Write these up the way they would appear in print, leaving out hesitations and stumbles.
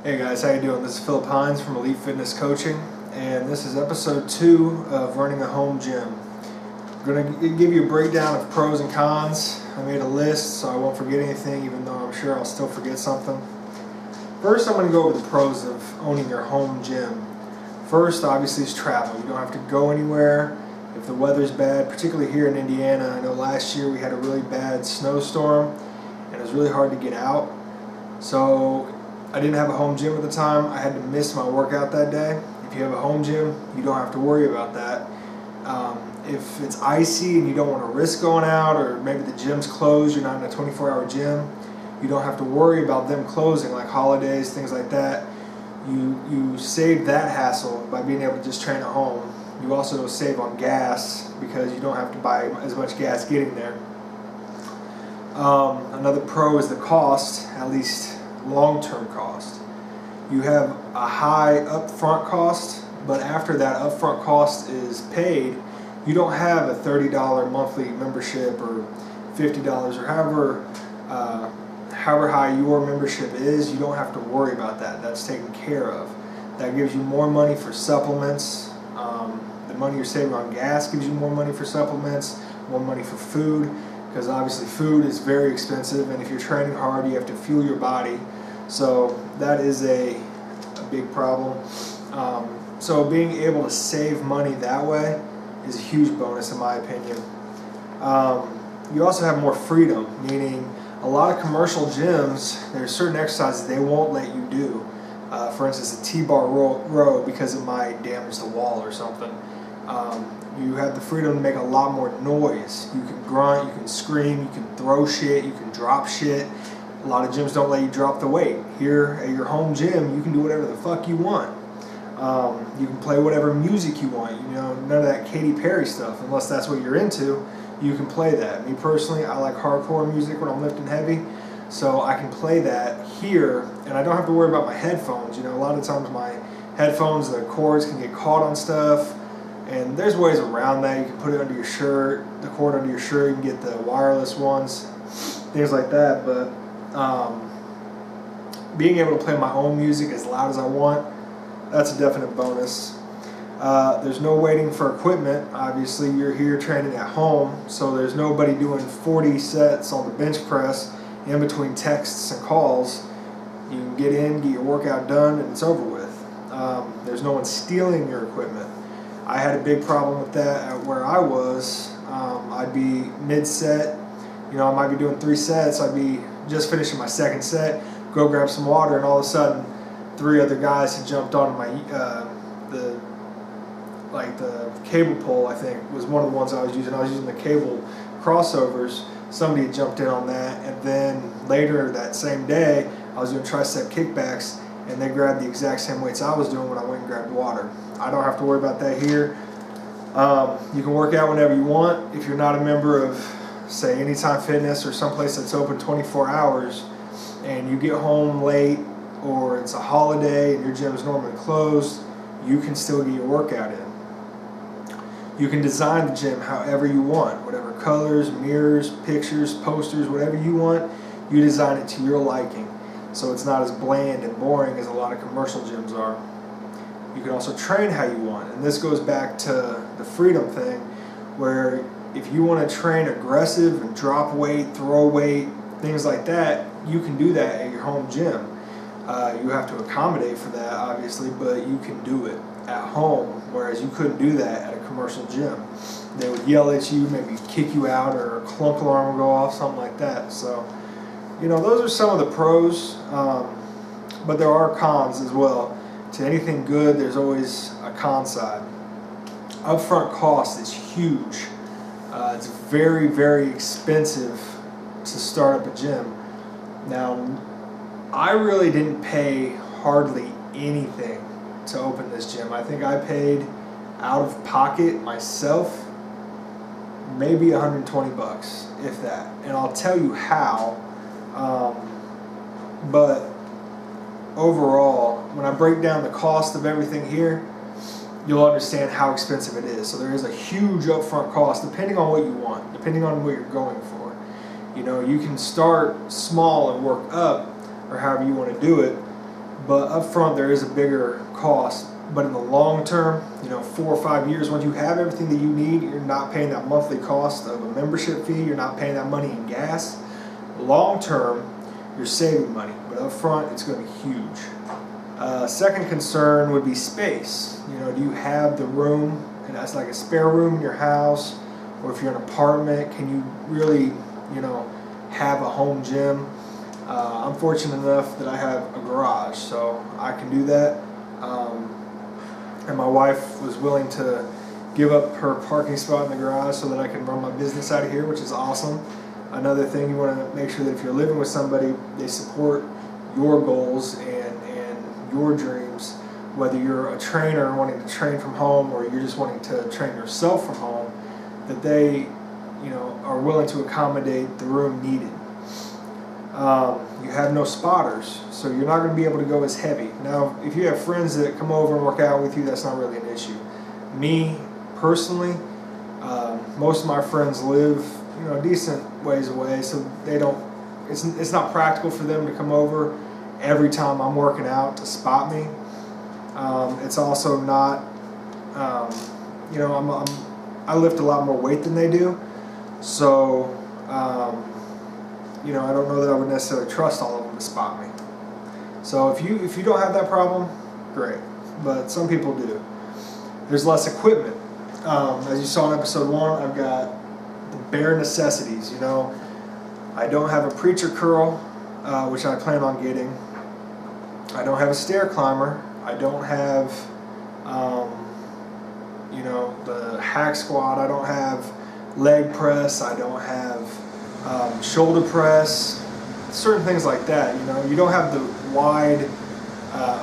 Hey guys, how you doing? This is Philip Hines from Elite Fitness Coaching, and this is episode 2 of running a home gym. I'm going to give you a breakdown of pros and cons. I made a list so I won't forget anything, even though I'm sure I'll still forget something. First, I'm going to go over the pros of owning your home gym. First, obviously, is travel. You don't have to go anywhere if the weather's bad, particularly here in Indiana. I know last year we had a really bad snowstorm, and it was really hard to get out. So I didn't have a home gym at the time. I had to miss my workout that day. If you have a home gym, you don't have to worry about that. If it's icy and you don't want to risk going out, or maybe the gym's closed, you're not in a 24-hour gym, you don't have to worry about them closing, like holidays, things like that. You save that hassle by being able to just train at home. You also save on gas because you don't have to buy as much gas getting there. Another pro is the cost, at least long-term cost. You have a high upfront cost, but after that upfront cost is paid, you don't have a $30 monthly membership or $50 or however high your membership is. You don't have to worry about that. That's taken care of. That gives you more money for supplements. The money you're saving on gas gives you more money for supplements, more money for food, because obviously food is very expensive, and if you're training hard, you have to fuel your body. So that is a big problem. So being able to save money that way is a huge bonus in my opinion. You also have more freedom, meaning a lot of commercial gyms, there's certain exercises they won't let you do. For instance, a T-bar row because it might damage the wall or something. You have the freedom to make a lot more noise. You can grunt, you can scream, you can throw shit, you can drop shit. A lot of gyms don't let you drop the weight. Here at your home gym, you can do whatever the fuck you want. You can play whatever music you want. You know, none of that Katy Perry stuff, unless that's what you're into. You can play that. Me personally, I like hardcore music when I'm lifting heavy, so I can play that here, and I don't have to worry about my headphones. You know, a lot of times my headphones, the cords can get caught on stuff, and there's ways around that. You can put it under your shirt, the cord under your shirt. You can get the wireless ones, things like that. But being able to play my own music as loud as I want, that's a definite bonus. There's no waiting for equipment. Obviously, you're here training at home, so there's nobody doing 40 sets on the bench press in between texts and calls. You can get in, get your workout done, and it's over with. There's no one stealing your equipment. I had a big problem with that at where I was. I'd be mid-set, you know, I might be doing 3 sets, I'd be just finishing my second set, go grab some water, and all of a sudden 3 other guys had jumped onto my the cable pole. I think was one of the ones I was using. I was using the cable crossovers. Somebody had jumped in on that, and then later that same day I was doing tricep kickbacks, and they grabbed the exact same weights I was doing when I went and grabbed water. I don't have to worry about that here. You can work out whenever you want. If you're not a member of, say, Anytime Fitness or someplace that's open 24 hours, and you get home late, or it's a holiday and your gym is normally closed, you can still get your workout in. You can design the gym however you want, whatever colors, mirrors, pictures, posters, whatever you want, you design it to your liking. So it's not as bland and boring as a lot of commercial gyms are. You can also train how you want, and this goes back to the freedom thing, where if you want to train aggressive and drop weight, throw weight, things like that, you can do that at your home gym. You have to accommodate for that, obviously, but you can do it at home, whereas you couldn't do that at a commercial gym. They would yell at you, maybe kick you out, or a clunk alarm would go off, something like that. So, you know, those are some of the pros, but there are cons as well. To anything good, there's always a con side. Upfront cost is huge. It's very, very expensive to start up a gym. Now, I really didn't pay hardly anything to open this gym. I think I paid out of pocket myself maybe 120 bucks, if that. And I'll tell you how. But overall, when I break down the cost of everything here, you'll understand how expensive it is. So there is a huge upfront cost depending on what you want, depending on what you're going for. You know, you can start small and work up, or however you want to do it. but up front there is a bigger cost. But in the long term, 4 or 5 years, once you have everything that you need, you're not paying that monthly cost of a membership fee, you're not paying that money in gas. Long term, you're saving money, but up front, it's going to be huge. Second concern would be space. Do you have the room, and that's like a spare room in your house, or if you're in an apartment, can you really, have a home gym? I'm fortunate enough that I have a garage, so I can do that. And my wife was willing to give up her parking spot in the garage so that I can run my business out of here, which is awesome. Another thing, you want to make sure that if you're living with somebody, they support your goals and your dreams, whether you're a trainer wanting to train from home or you're just wanting to train yourself from home, that they are willing to accommodate the room needed. You have no spotters, so you're not going to be able to go as heavy. Now, if you have friends that come over and work out with you, that's not really an issue. Me, personally, most of my friends live, decent ways away, so they don't. It's not practical for them to come over every time I'm working out to spot me. It's also not, I lift a lot more weight than they do, so. I don't know that I would necessarily trust all of them to spot me. So if you don't have that problem, great. But some people do. There's less equipment. As you saw in episode 1, I've got the bare necessities. I don't have a preacher curl, which I plan on getting. I don't have a stair climber. I don't have, the hack squat. I don't have leg press. I don't have shoulder press, certain things like that. You don't have the wide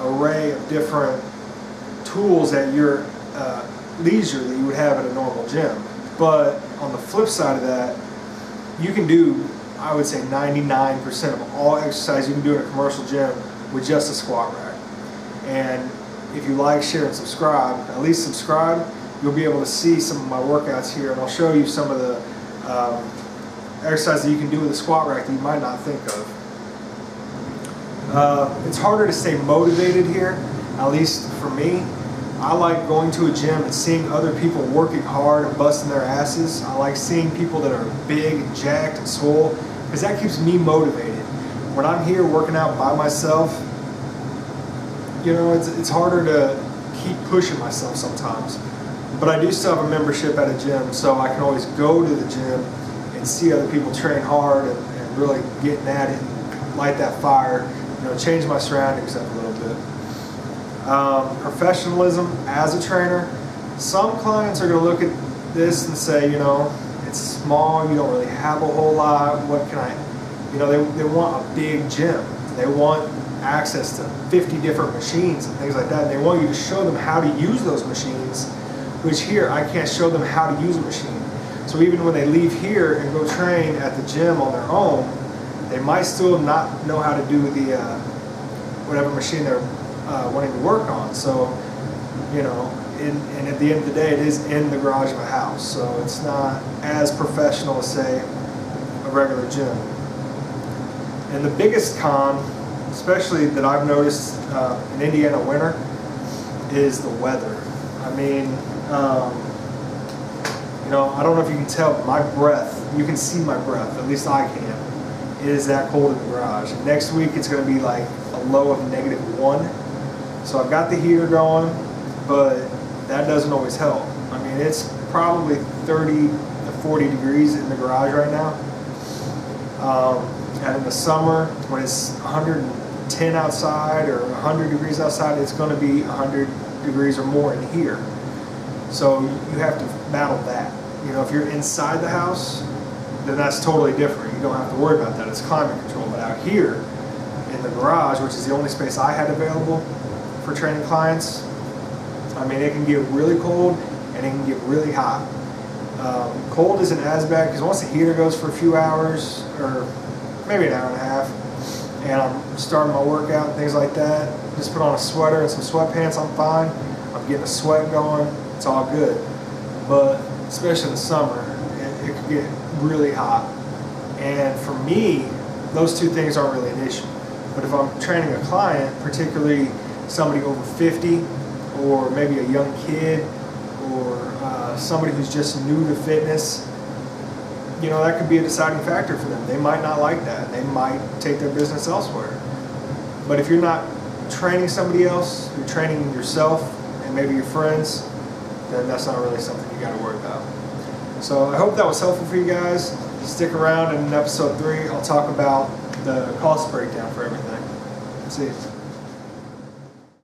array of different tools at your leisure that you would have at a normal gym. But on the flip side of that, you can do, I would say, 99% of all exercise you can do in a commercial gym with just a squat rack. And if you like, share, and subscribe, at least subscribe, you'll be able to see some of my workouts here, and I'll show you some of the exercise that you can do with a squat rack that you might not think of. It's harder to stay motivated here, at least for me. I like going to a gym and seeing other people working hard and busting their asses. I like seeing people that are big and jacked and swole, because that keeps me motivated. When I'm here working out by myself, it's harder to keep pushing myself sometimes. But I do still have a membership at a gym, so I can always go to the gym and see other people train hard and really getting at it and light that fire, change my surroundings up a little bit. Professionalism as a trainer. Some clients are going to look at this and say, it's small, you don't really have a whole lot, what can I, they want a big gym. They want access to 50 different machines and things like that, and they want you to show them how to use those machines, which here, I can't show them how to use a machine. So even when they leave here and go train at the gym on their own, they might still not know how to do the whatever machine they're wanting to work on. So, and at the end of the day, it is in the garage of a house. So it's not as professional as, say, a regular gym. And the biggest con, especially that I've noticed in Indiana winter, is the weather. I mean, I don't know if you can tell, but my breath, you can see my breath, at least I can. It is that cold in the garage. And next week it's going to be like a low of -1. So I've got the heater going, but that doesn't always help. I mean, it's probably 30 to 40 degrees in the garage right now. And in the summer, when it's 110 outside or 100 degrees outside, it's going to be 100 degrees or more in here. So you have to battle that. If you're inside the house, then that's totally different. You don't have to worry about that. It's climate control. But out here in the garage, which is the only space I had available for training clients, I mean, it can get really cold and it can get really hot. Cold isn't as bad because once the heater goes for a few hours or maybe an hour and a half, and I'm starting my workout and things like that, just put on a sweater and some sweatpants, I'm fine. I'm getting a sweat going, it's all good. But especially in the summer, it can get really hot. And for me, those two things aren't really an issue. But if I'm training a client, particularly somebody over 50, or maybe a young kid, or somebody who's just new to fitness, you know, that could be a deciding factor for them. They might not like that. They might take their business elsewhere. But if you're not training somebody else, you're training yourself and maybe your friends, then that's not really something you got to worry about. So I hope that was helpful for you guys. Stick around, and in episode 3 I'll talk about the cost breakdown for everything. See you.